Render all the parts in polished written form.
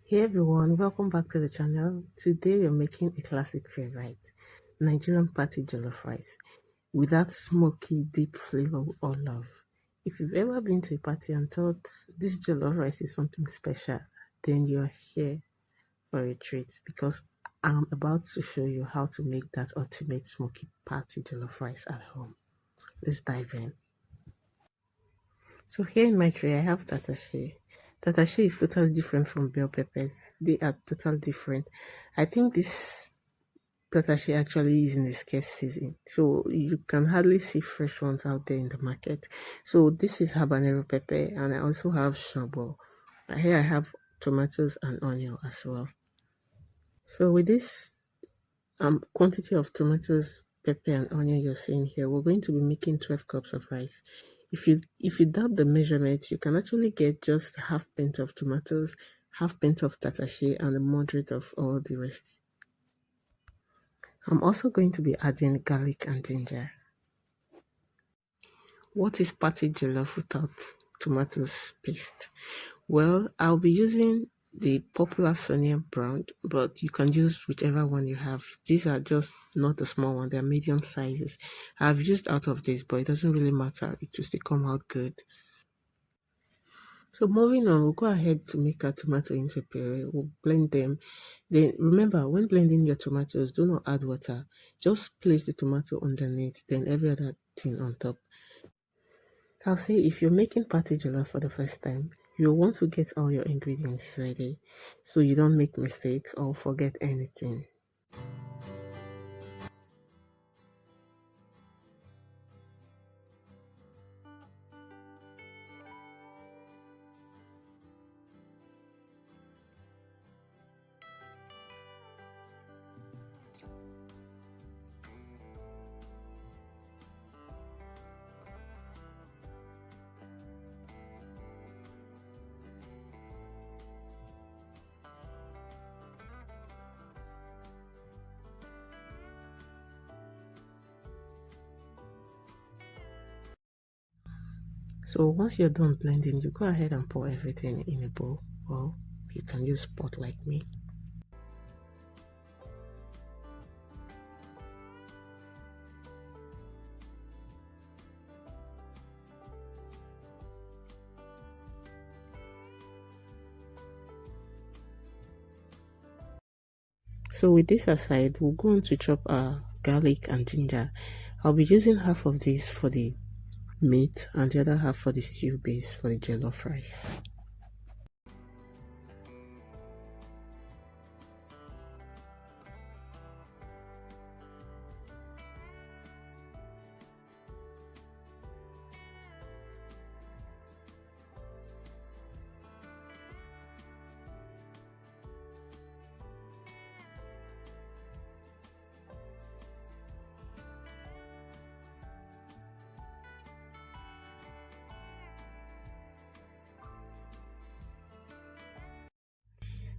Hey everyone, welcome back to the channel. Today we're making a classic favorite, Nigerian party jollof rice, with that smoky, deep flavor we all love. If you've ever been to a party and thought this jollof rice is something special, then you're here for a treat because I'm about to show you how to make that ultimate smoky party jollof rice at home. Let's dive in. So here in my tray, I have Tatashe. Tatashe is totally different from bell peppers. They are totally different. I think this Tatashe actually is in the scarce season. So you can hardly see fresh ones out there in the market. So this is habanero pepper and I also have Shombo. Here I have tomatoes and onion as well. So with this quantity of tomatoes, pepper and onion you're seeing here, we're going to be making 12 cups of rice. If you doubt the measurements, you can actually get just half pint of tomatoes, half pint of tatashe, and a moderate of all the rest. I'm also going to be adding garlic and ginger. What is party jollof without tomatoes paste? Well, I'll be using the popular Sonia brand, but you can use whichever one you have. These are just not the small one, they're medium sizes. I've used out of this, but it doesn't really matter. It will still come out good. So moving on, we'll go ahead to make our tomato into puree. We'll blend them. Then remember, when blending your tomatoes, do not add water. Just place the tomato underneath, then every other thing on top. I'll say if you're making party jollof for the first time, you'll want to get all your ingredients ready so you don't make mistakes or forget anything. So once you're done blending, you go ahead and pour everything in a bowl. Well, you can use a pot like me. So with this aside, we'll go on to chop our garlic and ginger. I'll be using half of this for the meat and the other half for the stew base for the jollof rice.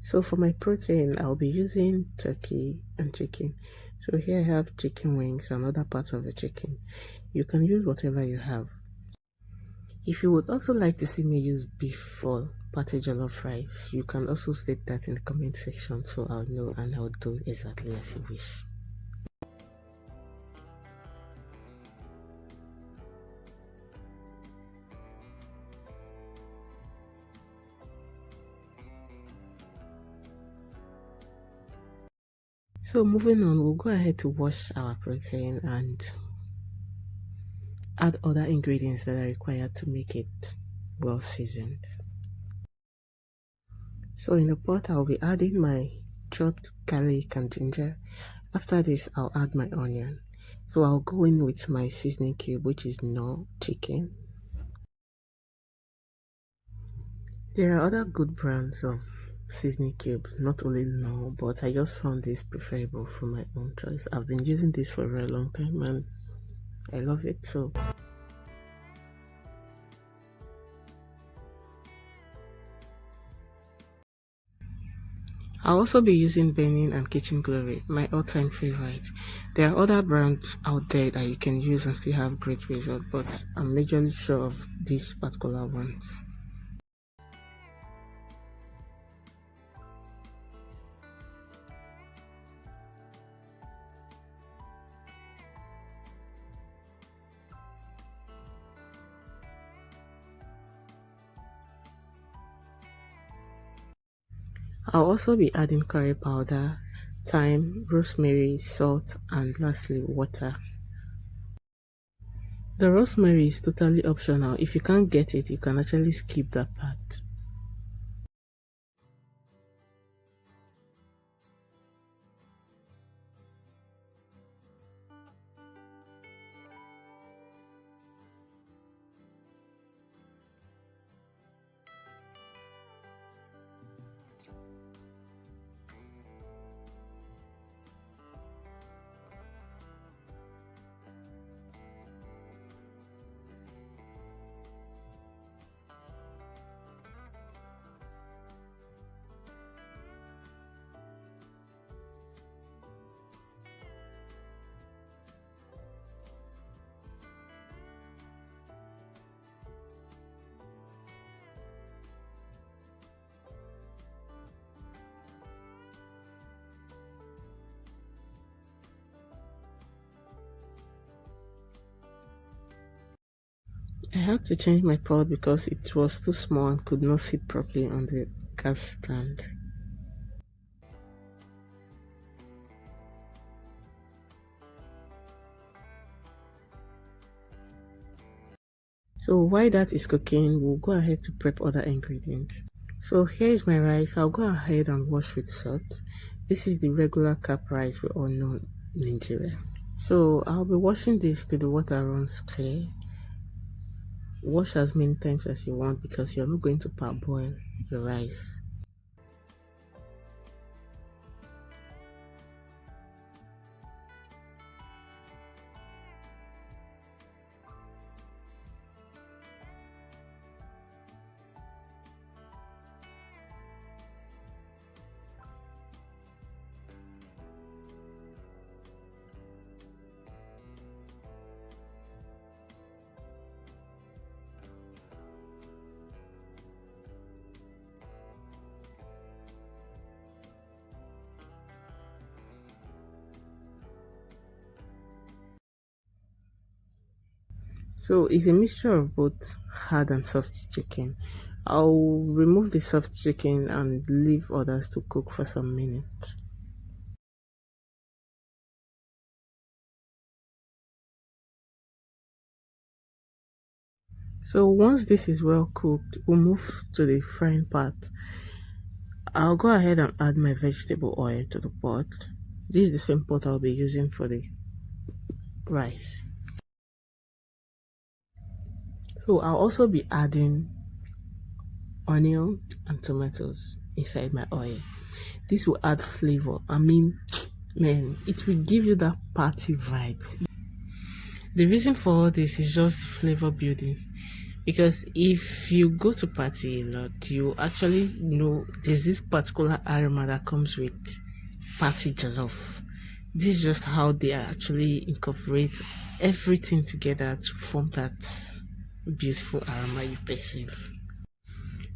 So for my protein, I'll be using turkey and chicken. So here I have chicken wings and other parts of the chicken. You can use whatever you have. If you would also like to see me use beef for party jollof rice, you can also state that in the comment section so I'll know and I'll do exactly as you wish. So moving on, we'll go ahead to wash our protein and add other ingredients that are required to make it well seasoned. So in the pot, I'll be adding my chopped garlic and ginger. After this, I'll add my onion. So I'll go in with my seasoning cube, which is no chicken. There are other good brands of seasoning cubes, not only no, but I just found this preferable for my own choice. I've been using this for a very long time and I love it. So I'll also be using Benin and Kitchen Glory, my all-time favorite. There are other brands out there that you can use and still have great results, but I'm majorly sure of these particular ones. I'll also be adding curry powder, thyme, rosemary, salt, and lastly water. The rosemary is totally optional. If you can't get it, you can actually skip that part. I had to change my pot because it was too small and could not sit properly on the gas stand. So while that is cooking, we'll go ahead to prep other ingredients. So here is my rice. I'll go ahead and wash with salt. This is the regular cap rice we all know in Nigeria. So I'll be washing this till the water runs clear. Wash as many times as you want because you're not going to parboil the rice. So it's a mixture of both hard and soft chicken. I'll remove the soft chicken and leave others to cook for some minutes. So once this is well cooked, we'll move to the frying part. I'll go ahead and add my vegetable oil to the pot. This is the same pot I'll be using for the rice. So I'll also be adding onion and tomatoes inside my oil. This will add flavor. I mean, man, it will give you that party vibes. The reason for all this is just flavor building. Because if you go to party a lot, you actually know there's this particular aroma that comes with party jollof. This is just how they actually incorporate everything together to form that beautiful aroma you perceive.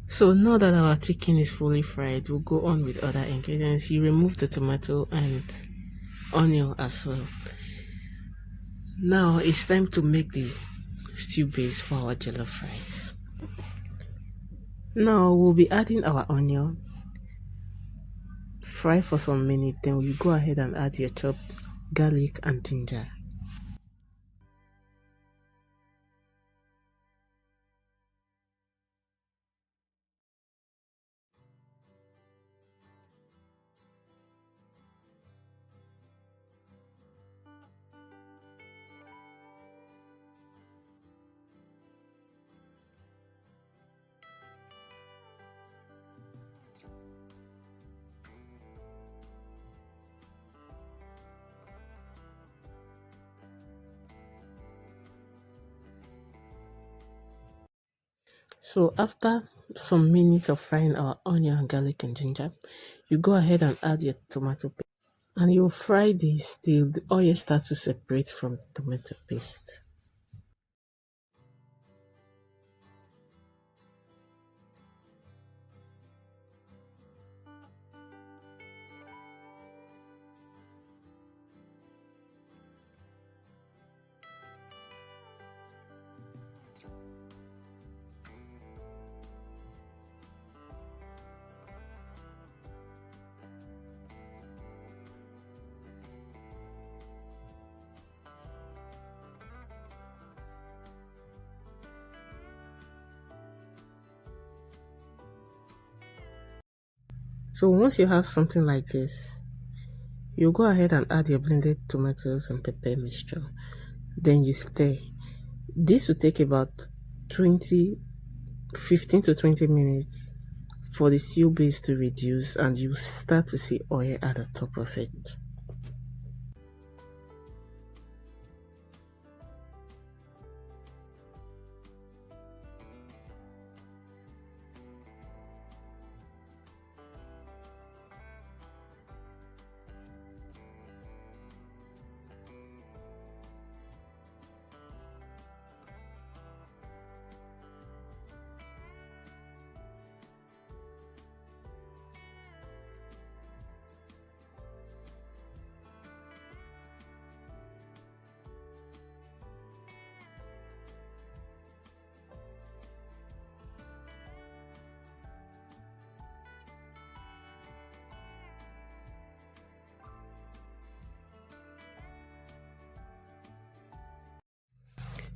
So now that our chicken is fully fried, we'll go on with other ingredients. You remove the tomato and onion as well. Now it's time to make the stew base for our jollof rice. Now we'll be adding our onion, fry for some minutes, then you go ahead and add your chopped garlic and ginger. So after some minutes of frying our onion, garlic and ginger, you go ahead and add your tomato paste. And you fry this till the oil starts to separate from the tomato paste. So once you have something like this, you go ahead and add your blended tomatoes and pepper mixture. Then you stir. This will take about 20, 15 to 20 minutes for the stew base to reduce, and you start to see oil at the top of it.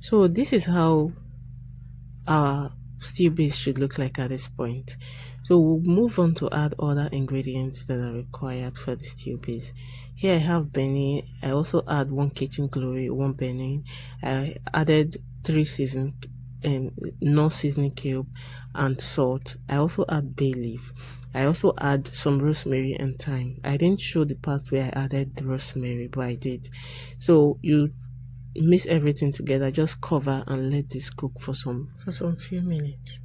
So this is how our stew base should look like at this point. So we'll move on to add other ingredients that are required for the stew base. Here I have Benin. I also add 1 kitchen glory, 1 Benin. I added 3 season non-seasoning cube and salt. I also add bay leaf. I also add some rosemary and thyme. I didn't show the part where I added the rosemary, but I did. So you mix everything together, just cover and let this cook for some few minutes.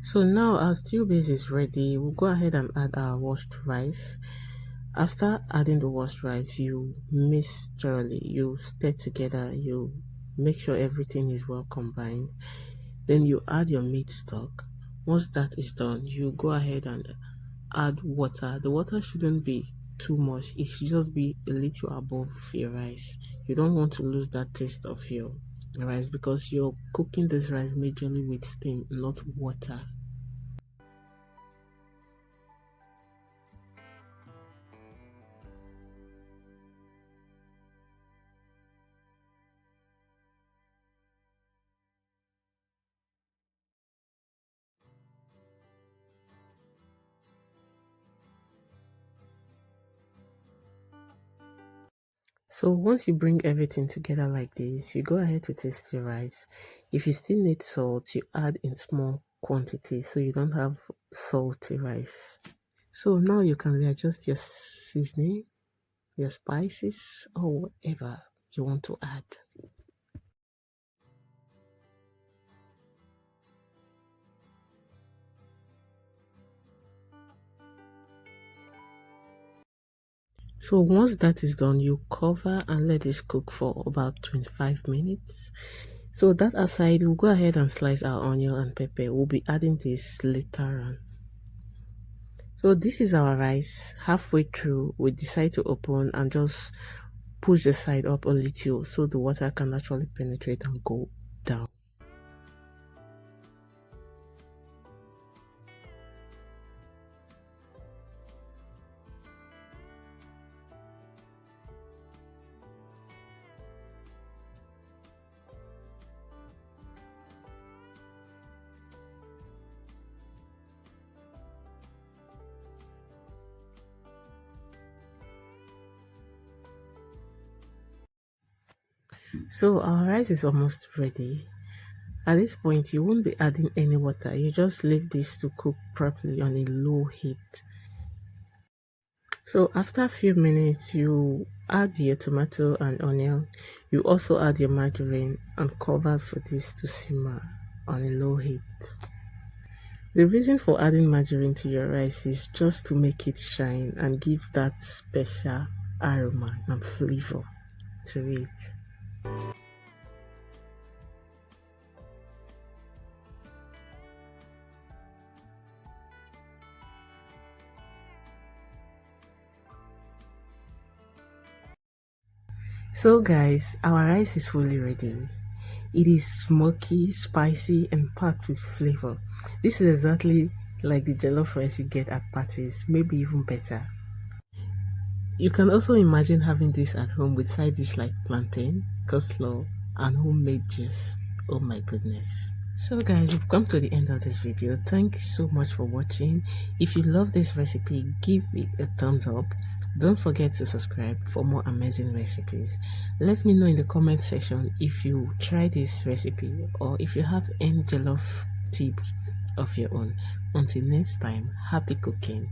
So now our stew base is ready. We'll go ahead and add our washed rice. After adding the washed rice, you mix thoroughly, you stir together, you make sure everything is well combined. Then you add your meat stock. Once that is done, you go ahead and add water. The water shouldn't be too much, it should just be a little above your rice. You don't want to lose that taste of your rice because you're cooking this rice majorly with steam, not water. So once you bring everything together like this, you go ahead to taste your rice. If you still need salt, you add in small quantities so you don't have salty rice. So now you can readjust your seasoning, your spices, or whatever you want to add. So once that is done, you cover and let this cook for about 25 minutes. So that aside, we'll go ahead and slice our onion and pepper. We'll be adding this later on. So this is our rice. Halfway through, we decide to open and just push the side up a little so the water can actually penetrate and go down. So our rice is almost ready. At this point, you won't be adding any water. You just leave this to cook properly on a low heat. So after a few minutes, you add your tomato and onion. You also add your margarine and cover for this to simmer on a low heat. The reason for adding margarine to your rice is just to make it shine and give that special aroma and flavor to it. So guys, our rice is fully ready. It is smoky, spicy, and packed with flavor. This is exactly like the jollof rice you get at parties, maybe even better. You can also imagine having this at home with side dish like plantain, coleslaw, and homemade juice. Oh my goodness. So guys, we've come to the end of this video. Thank you so much for watching. If you love this recipe, give it a thumbs up. Don't forget to subscribe for more amazing recipes. Let me know in the comment section if you try this recipe or if you have any jollof tips of your own. Until next time, happy cooking.